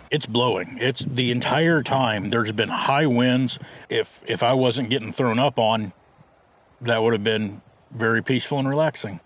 It's blowing. It's the entire time. There's been high winds. If I wasn't getting thrown up on, that would have been very peaceful and relaxing.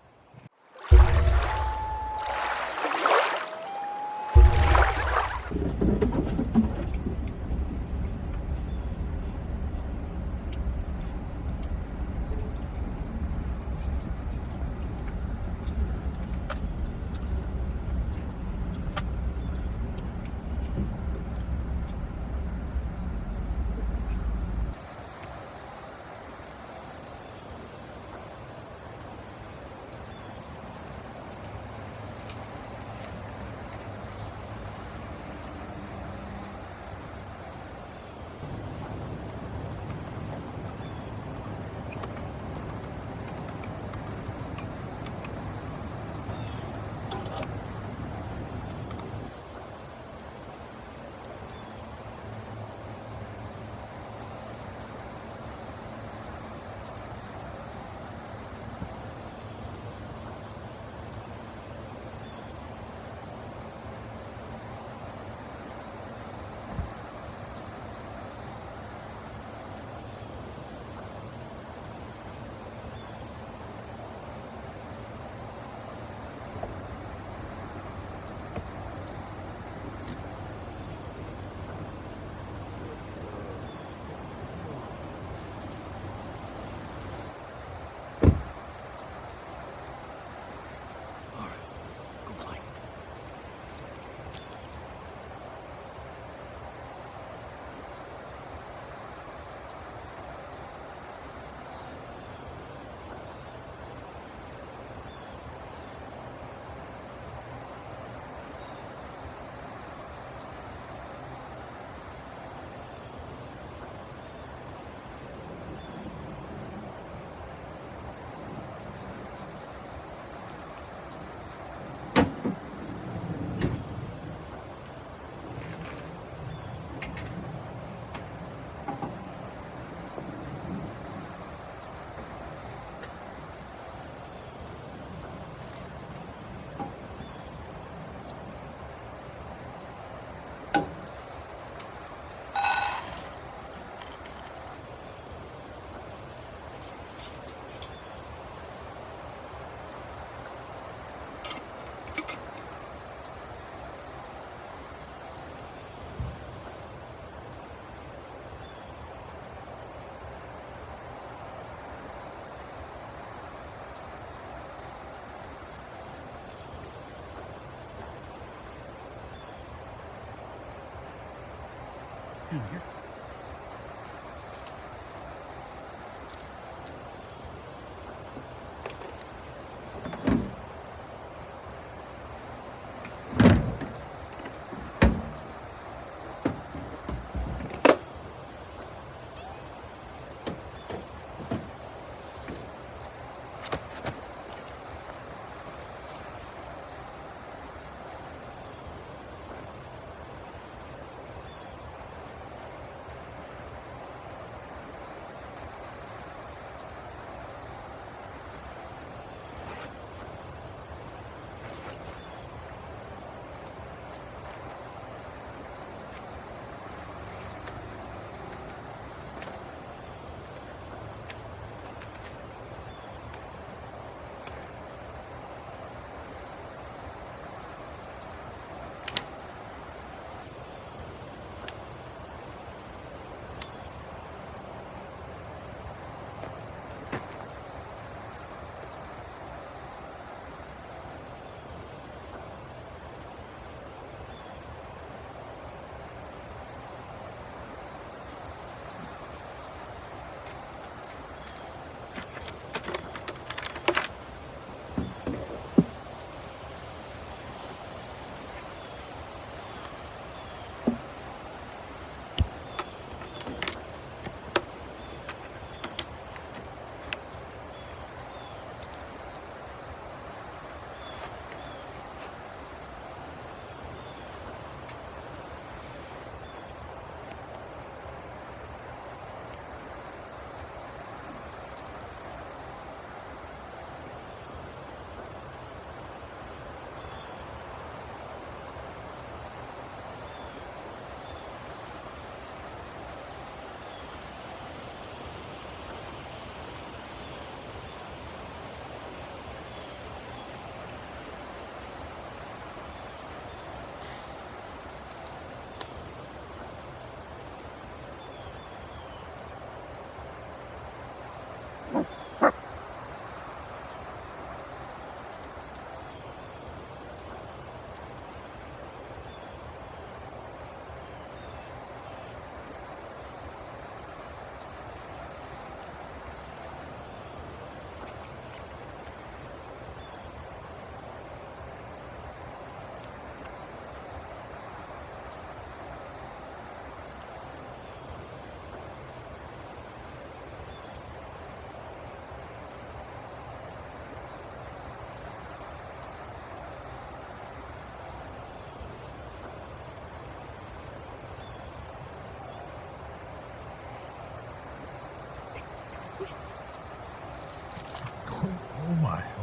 In here.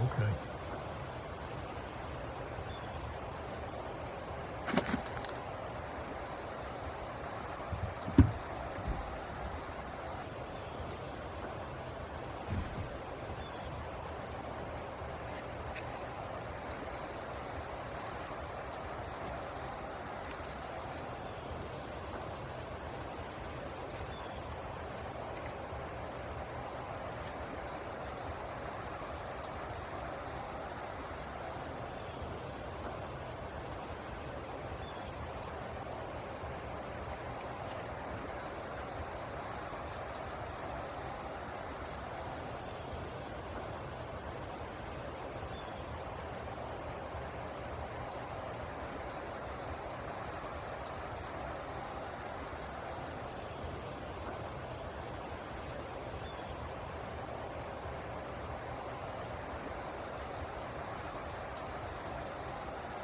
Okay.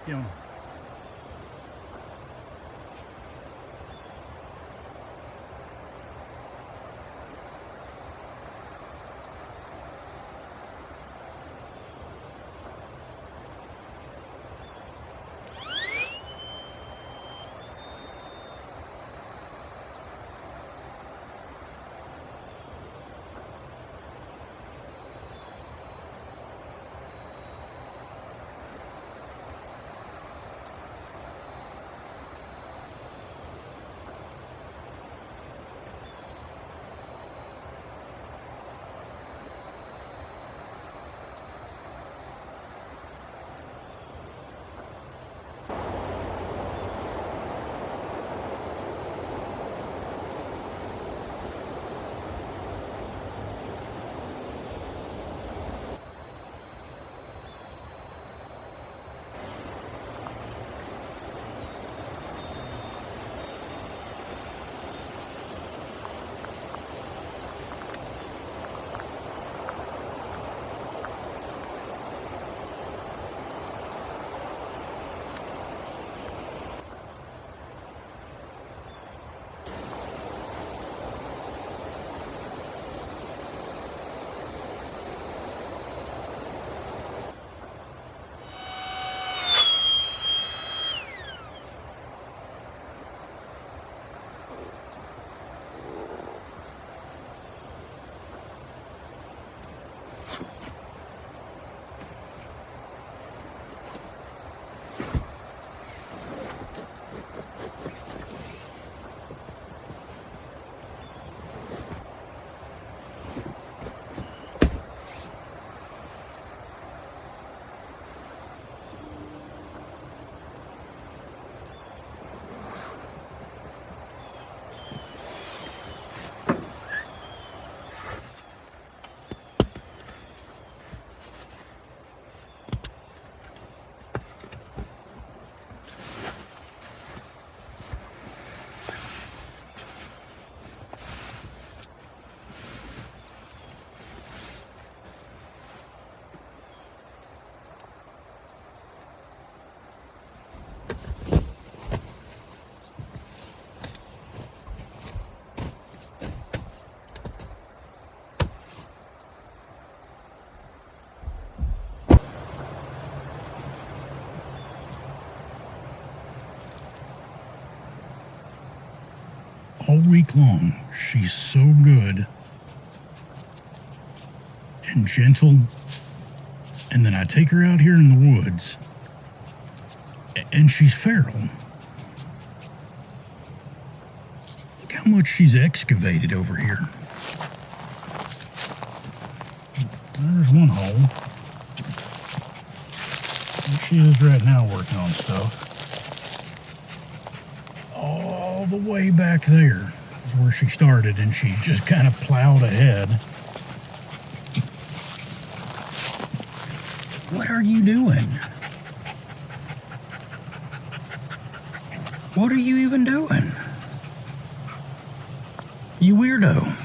Yeah. All week long, she's so good and gentle, and then I take her out here in the woods, and she's feral. Look how much she's excavated over here. There's one hole. There she is right now working on stuff. All the way back there is where she started, and she just kind of plowed ahead. What are you doing? What are you even doing? You weirdo.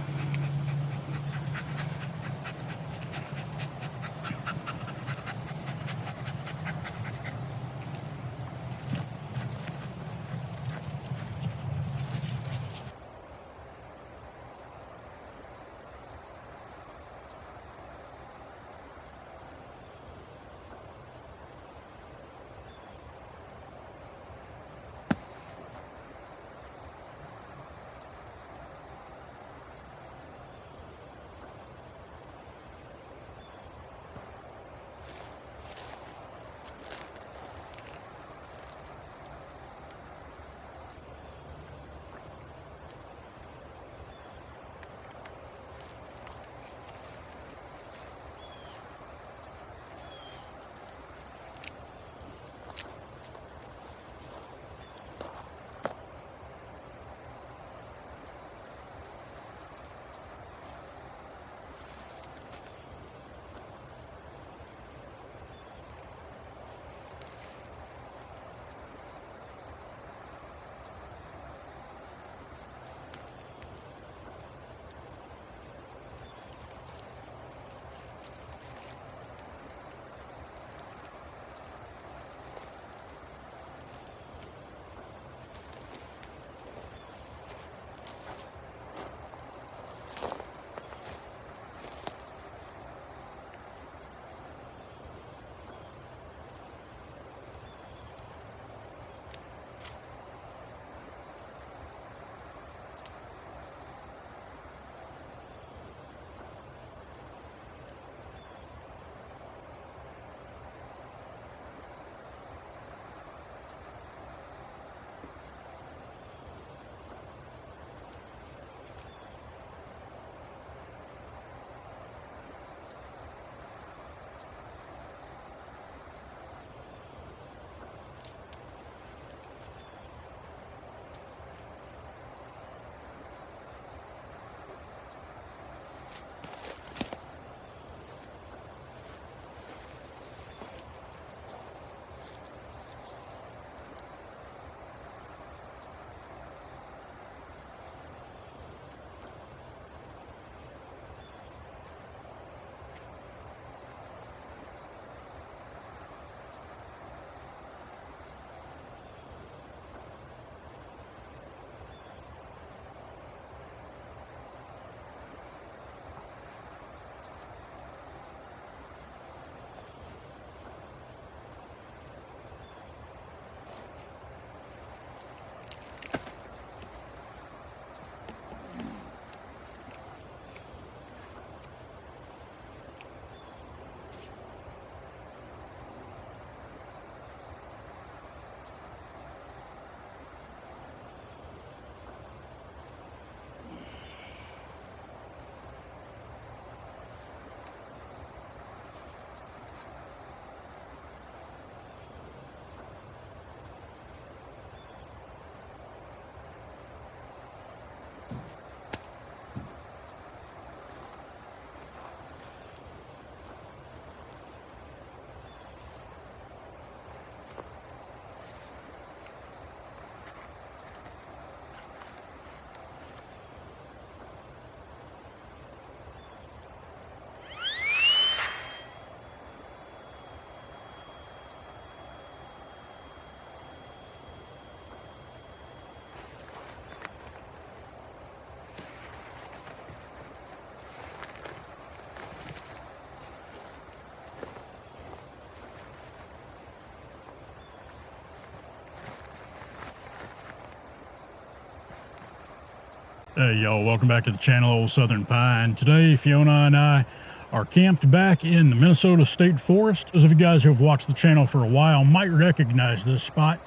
Hey y'all, welcome back to the channel, Old Southern Pine. Today, Fiona and I are camped back in the Minnesota State Forest. Those of you guys who have watched the channel for a while might recognize this spot.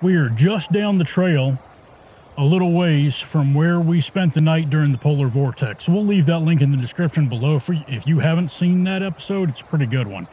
We are just down the trail a little ways from where we spent the night during the polar vortex. So we'll leave that link in the description below. If you haven't seen that episode, it's a pretty good one.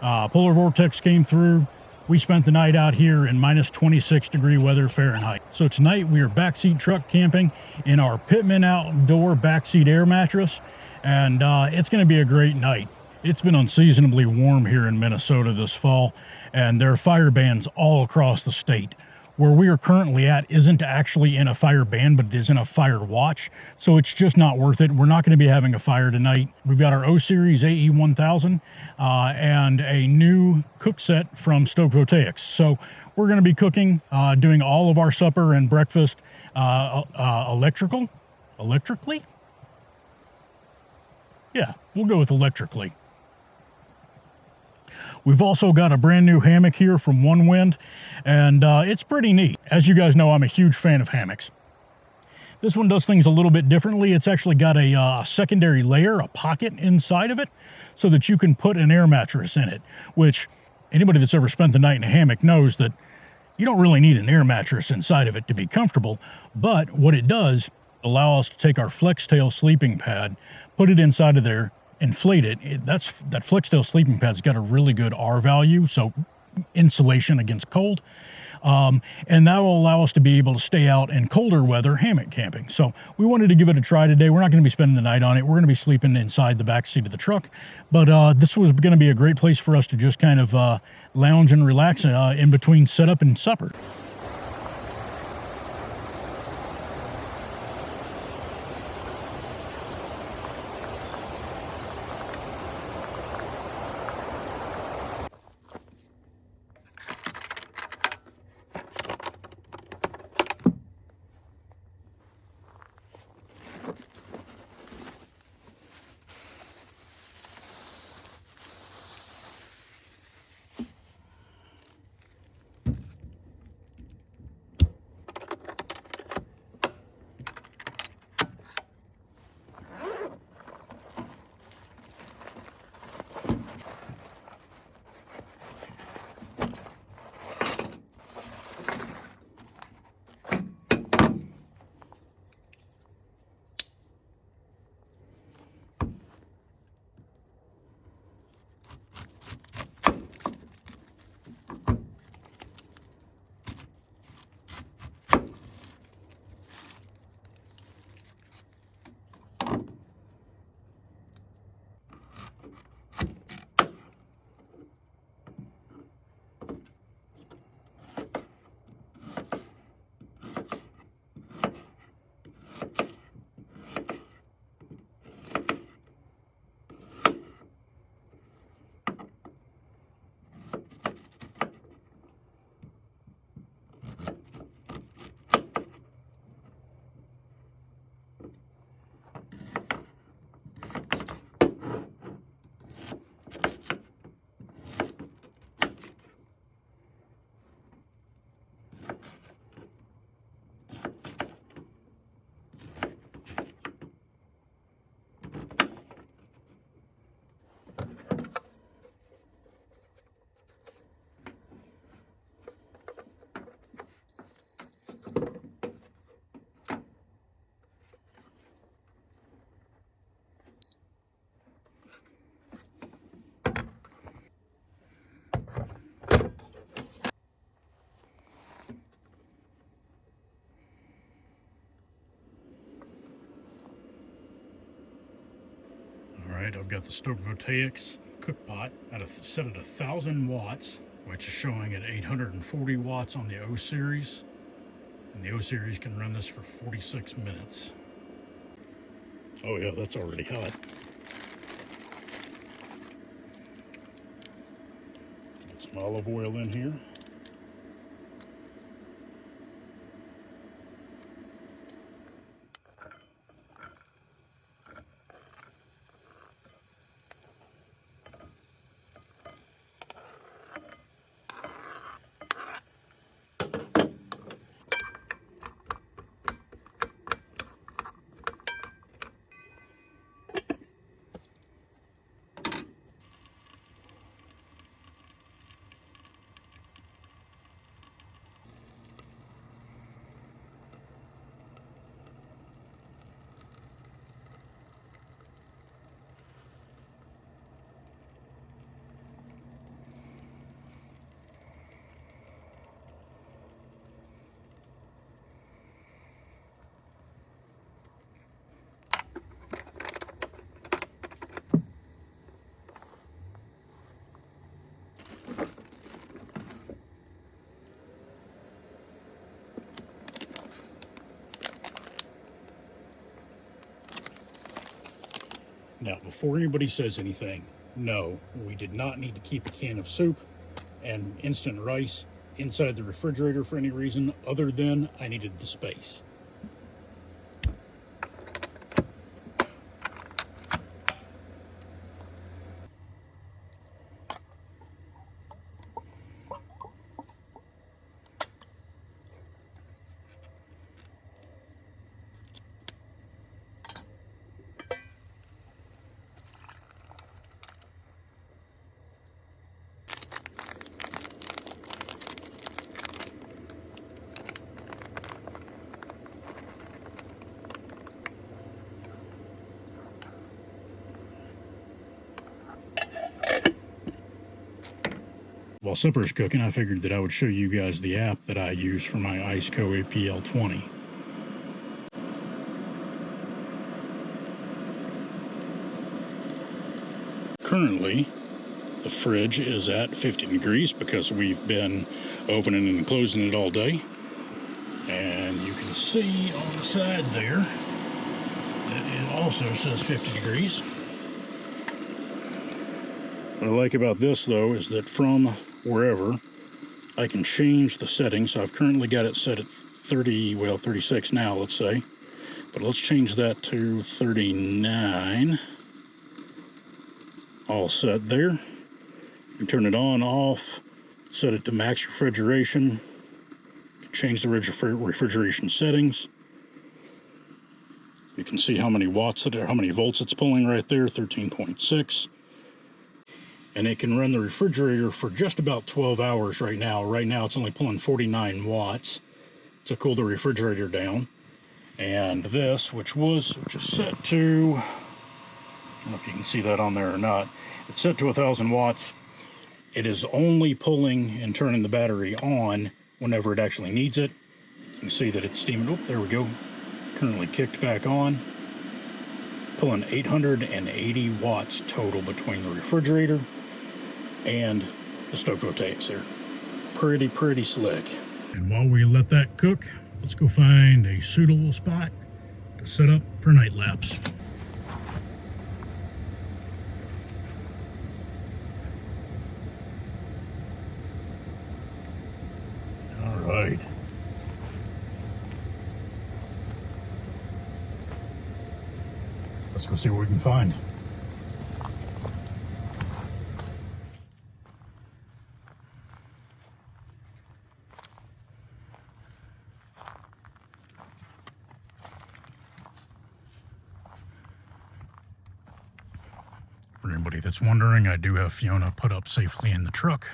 Polar vortex came through. We spent the night out here in minus 26 degree weather Fahrenheit. So tonight we are backseat truck camping in our Pittman outdoor backseat air mattress, and it's going to be a great night. It's been unseasonably warm here in Minnesota this fall, and there are fire bans all across the state. Where we are currently at isn't actually in a fire ban, but it is in a fire watch, so it's just not worth it. We're not going to be having a fire tonight. We've got our Oseriz AE1000 and a new cook set from Stoke Voltaics. So we're going to be cooking, doing all of our supper and breakfast electrically? Yeah, we'll go with electrically. We've also got a brand new hammock here from Onewind, and it's pretty neat. As you guys know, I'm a huge fan of hammocks. This one does things a little bit differently. It's actually got a secondary layer, a pocket inside of it, so that you can put an air mattress in it, which anybody that's ever spent the night in a hammock knows that you don't really need an air mattress inside of it to be comfortable. But what it does, allow us to take our Flextail sleeping pad, put it inside of there, inflate it. That Flextail sleeping pad's got a really good R value, so insulation against cold, and that will allow us to be able to stay out in colder weather hammock camping. So we wanted to give it a try today. We're not going to be spending the night on it. We're going to be sleeping inside the back seat of the truck, but this was going to be a great place for us to just kind of lounge and relax in between setup and supper. I've got the Stoke Voltaics cook pot set at 1,000 watts, which is showing at 840 watts on the Oseriz. And the Oseriz can run this for 46 minutes. Oh yeah, that's already hot. Get some olive oil in here. Now, before anybody says anything, no, we did not need to keep a can of soup and instant rice inside the refrigerator for any reason other than I needed the space. While supper's cooking, I figured that I would show you guys the app that I use for my ICECO APL20. Currently, the fridge is at 50 degrees because we've been opening and closing it all day. And you can see on the side there that it also says 50 degrees. What I like about this, though, is that from wherever, I can change the settings. So I've currently got it set at 30, well, 36 now, let's say. But let's change that to 39. All set there. You turn it on, off, set it to max refrigeration, change the refrigeration settings. You can see how many watts it, or how many volts it's pulling right there, 13.6. And it can run the refrigerator for just about 12 hours right now. Right now it's only pulling 49 watts to cool the refrigerator down. And this, which is set to, I don't know if you can see that on there or not, it's set to 1,000 watts. It is only pulling and turning the battery on whenever it actually needs it. You can see that it's steaming. Oh, there we go. Currently kicked back on. Pulling 880 watts total between the refrigerator and the Stoke Voltaics there. Pretty slick. And while we let that cook, let's go find a suitable spot to set up for Nightlapse. All right. Let's go see what we can find. For anybody that's wondering, I do have Fiona put up safely in the truck.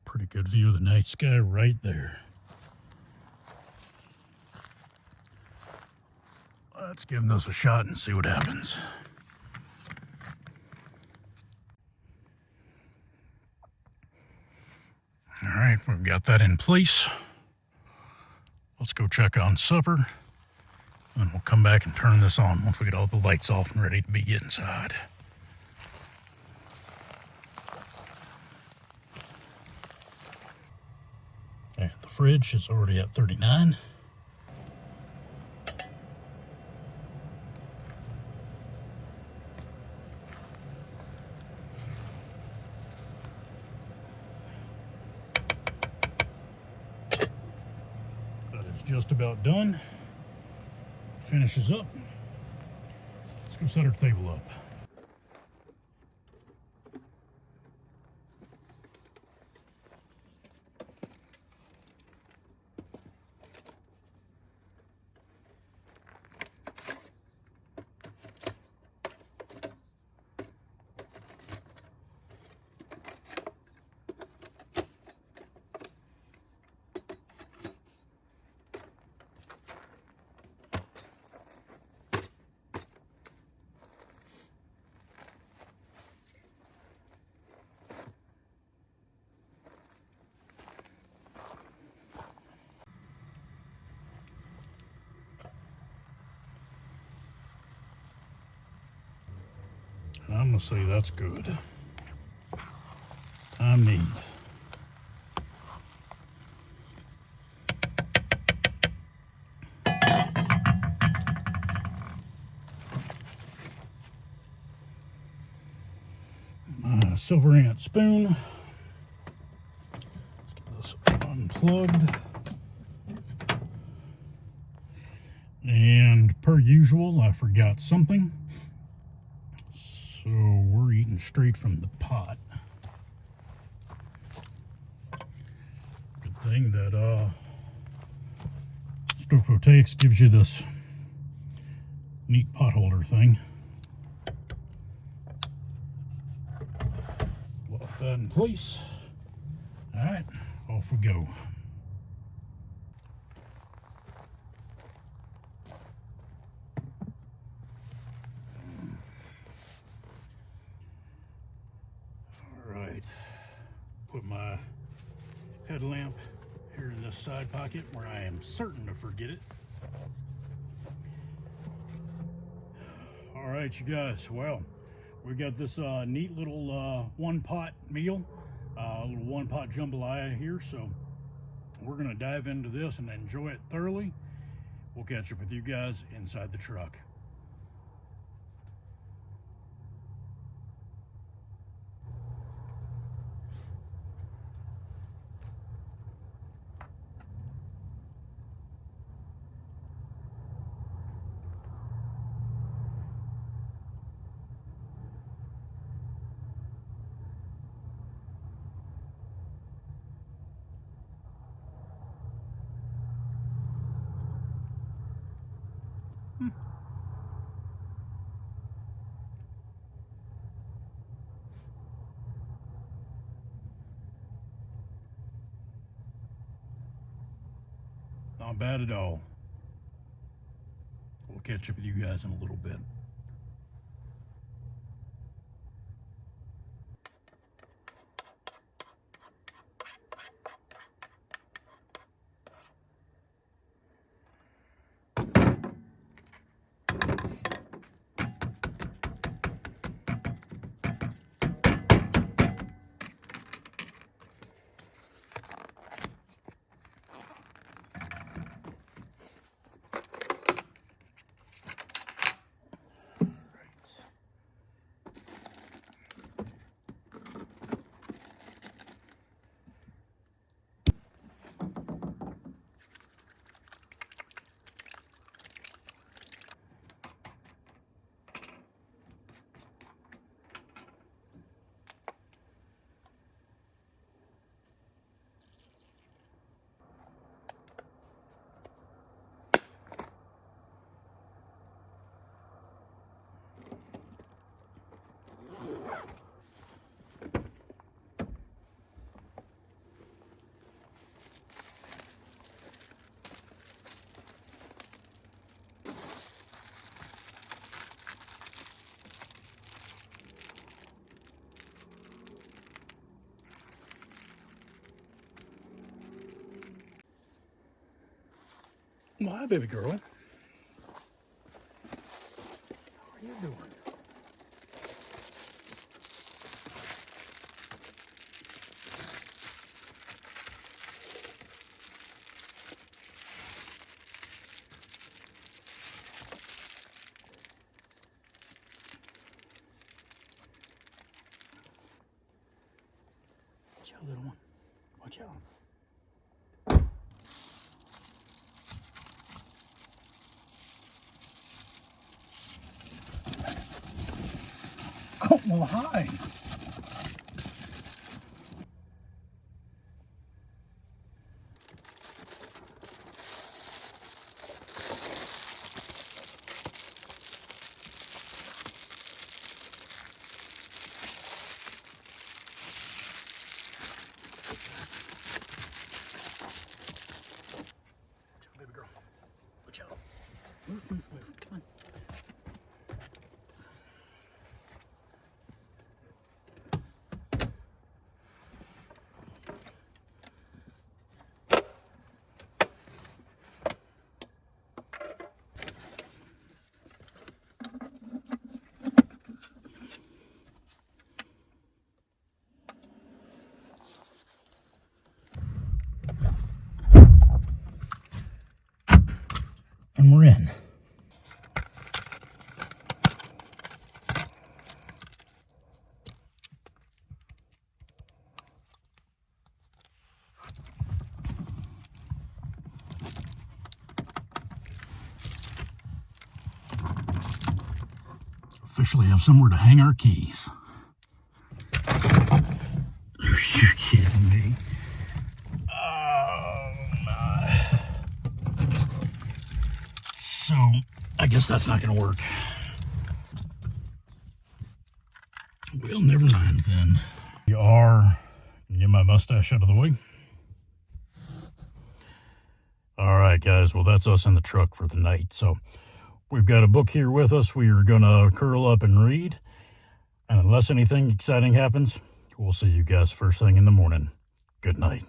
Pretty good view of the night sky right there. Let's give this a shot and see what happens. All right, we've got that in place. Let's go check on supper, and we'll come back and turn this on once we get all the lights off and ready to be inside. And the fridge is already at 39. That is just about done. Finishes up. Let's go set our table up. I'm gonna say that's good. I need. My SilverAnt spoon. Let's get this unplugged. And per usual, I forgot something. So we're eating straight from the pot. Good thing that Stoke Voltaics gives you this neat pot holder thing. Lock that in place. All right, off we go. Put my headlamp here in this side pocket where I am certain to forget it. All right, you guys, well, we got this neat little one-pot meal, little one-pot jambalaya here, so we're gonna dive into this and enjoy it thoroughly. We'll catch up with you guys inside the truck. Not bad at all. We'll catch up with you guys in a little bit. Well, hi, baby girl. How are you doing? Watch out, little one. Watch out. Oh, well, hi. Watch out, baby girl. Watch out. Move, move, move. Come on. and we're in. Officially have somewhere to hang our keys. You're kidding me. Oh my. So, I guess that's not going to work. Well, never mind then. Get my mustache out of the way. All right, guys. Well, that's us in the truck for the night. So, we've got a book here with us. We are going to curl up and read. And unless anything exciting happens, we'll see you guys first thing in the morning. Good night.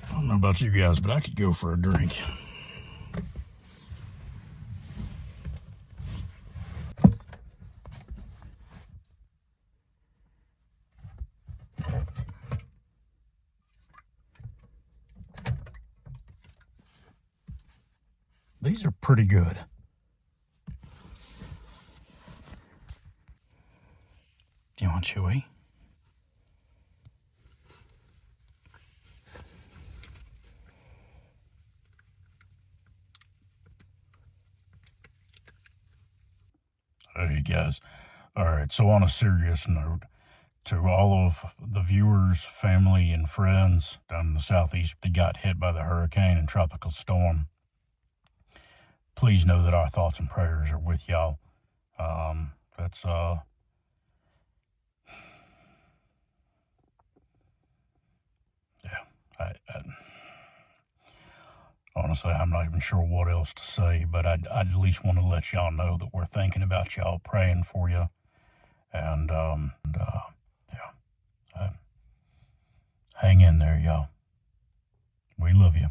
I don't know about you guys, but I could go for a drink. These are pretty good. Do you want chewy? Hey guys. Alright, so on a serious note, to all of the viewers, family, and friends down in the southeast that got hit by the hurricane and tropical storm, please know that our thoughts and prayers are with y'all. Honestly, I'm not even sure what else to say, but I'd at least want to let y'all know that we're thinking about y'all, praying for you, and hang in there, y'all. We love you.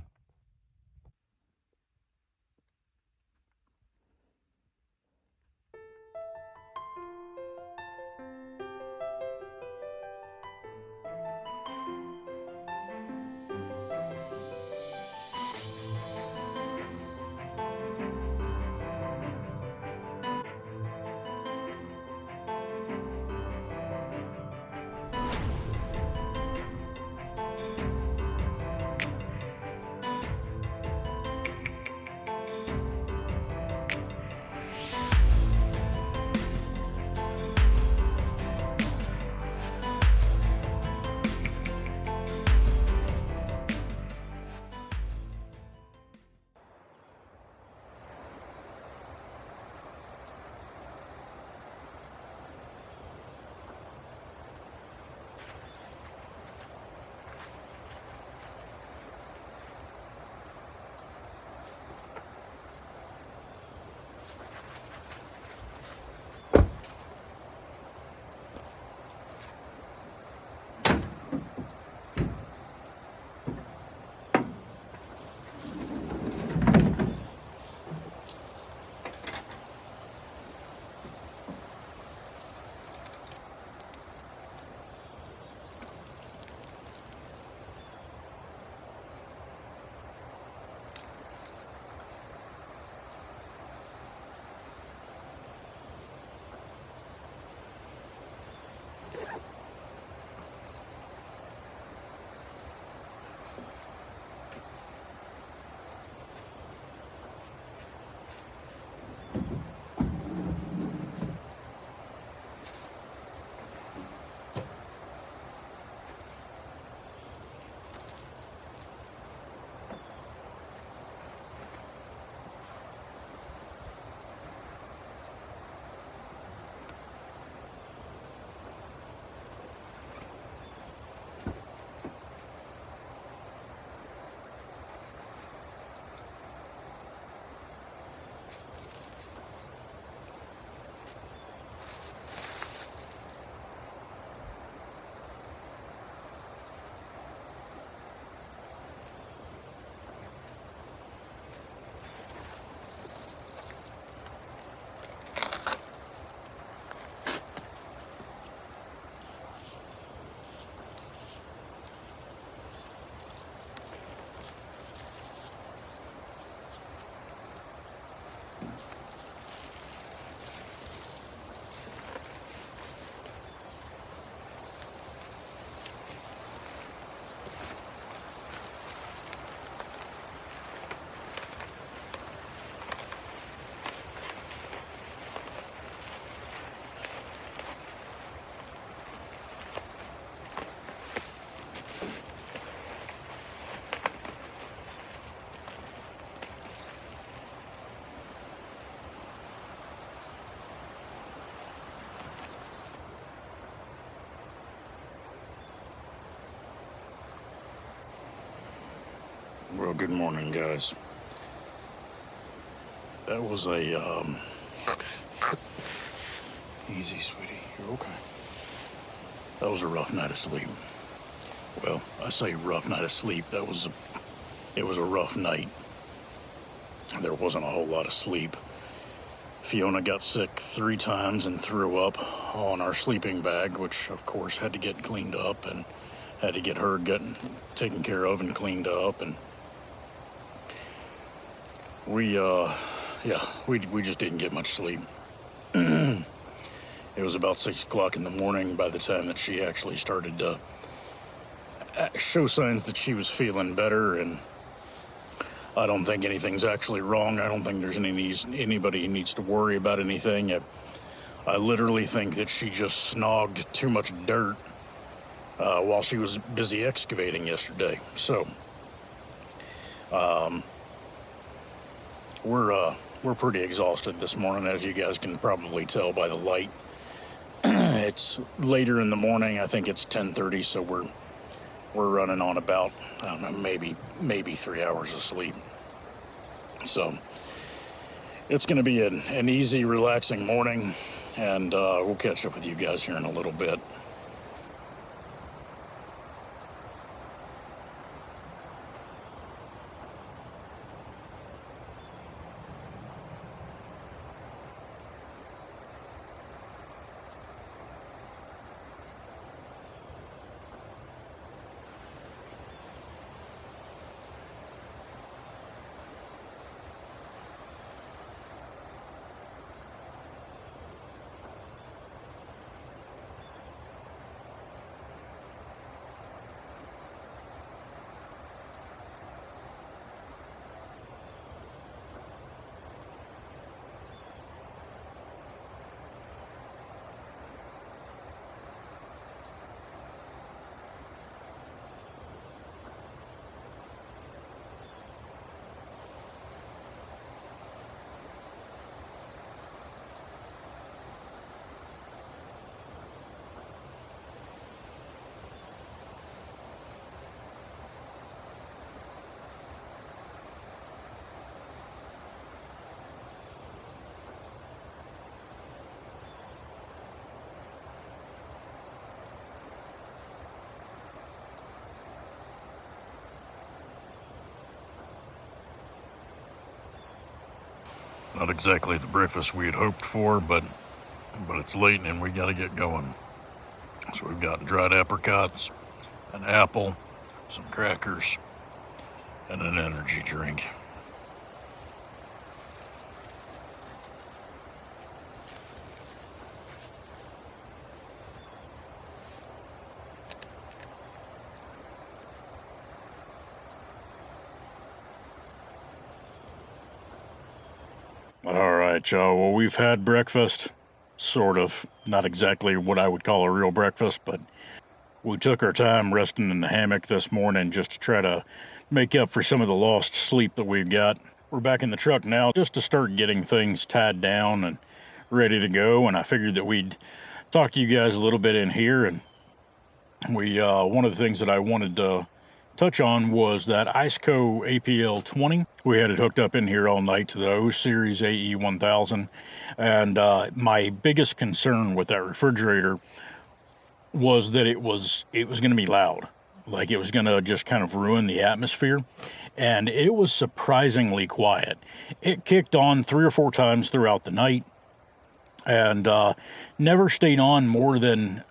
Well, good morning, guys. That was a, easy, sweetie, you're okay. That was a rough night of sleep. Well, I say rough night of sleep, it was a rough night. There wasn't a whole lot of sleep. Fiona got sick 3 times and threw up on our sleeping bag, which of course had to get cleaned up and had to get her taken care of and cleaned up, and we just didn't get much sleep. It was about 6 o'clock in the morning by the time that she actually started to show signs that she was feeling better, and I don't think anything's actually wrong. I don't think there's anybody needs to worry about anything. I literally think that she just snogged too much dirt while she was busy excavating yesterday. So we're pretty exhausted this morning, as you guys can probably tell by the light. It's later in the morning. I think it's 10:30, so we're running on about, I don't know, maybe 3 hours of sleep. So it's going to be an easy, relaxing morning, and we'll catch up with you guys here in a little bit. Not exactly the breakfast we had hoped for, but it's late and we got to get going. So we've got dried apricots, an apple, some crackers, and an energy drink. All right, y'all. Well, we've had breakfast, sort of. Not exactly what I would call a real breakfast, but we took our time resting in the hammock this morning just to try to make up for some of the lost sleep that we've got. We're back in the truck now just to start getting things tied down and ready to go, and I figured that we'd talk to you guys a little bit in here. And one of the things that I wanted to touch on was that ICECO APL 20. We had it hooked up in here all night to the Oseriz AE 1000, and my biggest concern with that refrigerator was that it was going to be loud, like it was going to just kind of ruin the atmosphere, and it was surprisingly quiet. It kicked on 3 or 4 times throughout the night, and never stayed on more than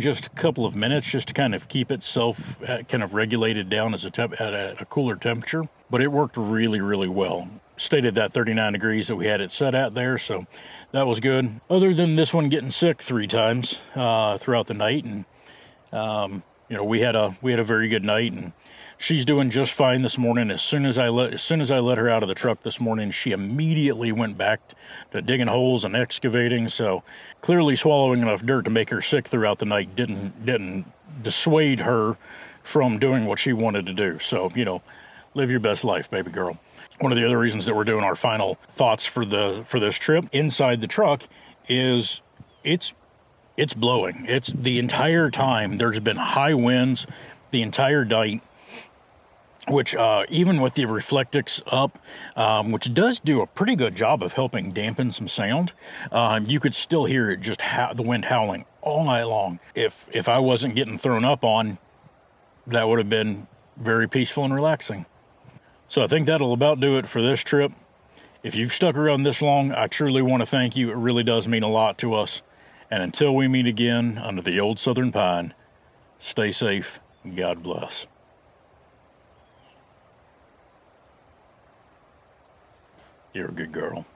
just a couple of minutes, just to kind of keep itself kind of regulated down as at a cooler temperature. But it worked really, really well. Stayed at that 39 degrees that we had it set at there, so that was good. Other than this one getting sick 3 times throughout the night, and we had a very good night, and she's doing just fine this morning. As soon as I let her out of the truck this morning, she immediately went back to digging holes and excavating. So clearly swallowing enough dirt to make her sick throughout the night didn't dissuade her from doing what she wanted to do. So, live your best life, baby girl. One of the other reasons that we're doing our final thoughts for this trip inside the truck is it's blowing. It's the entire time. There's been high winds the entire night. which even with the Reflectix up, which does do a pretty good job of helping dampen some sound, you could still hear it just the wind howling all night long. If I wasn't getting thrown up on, that would have been very peaceful and relaxing. So I think that'll about do it for this trip. If you've stuck around this long, I truly want to thank you. It really does mean a lot to us. And until we meet again under the old Southern Pine, stay safe. God bless. You're a good girl.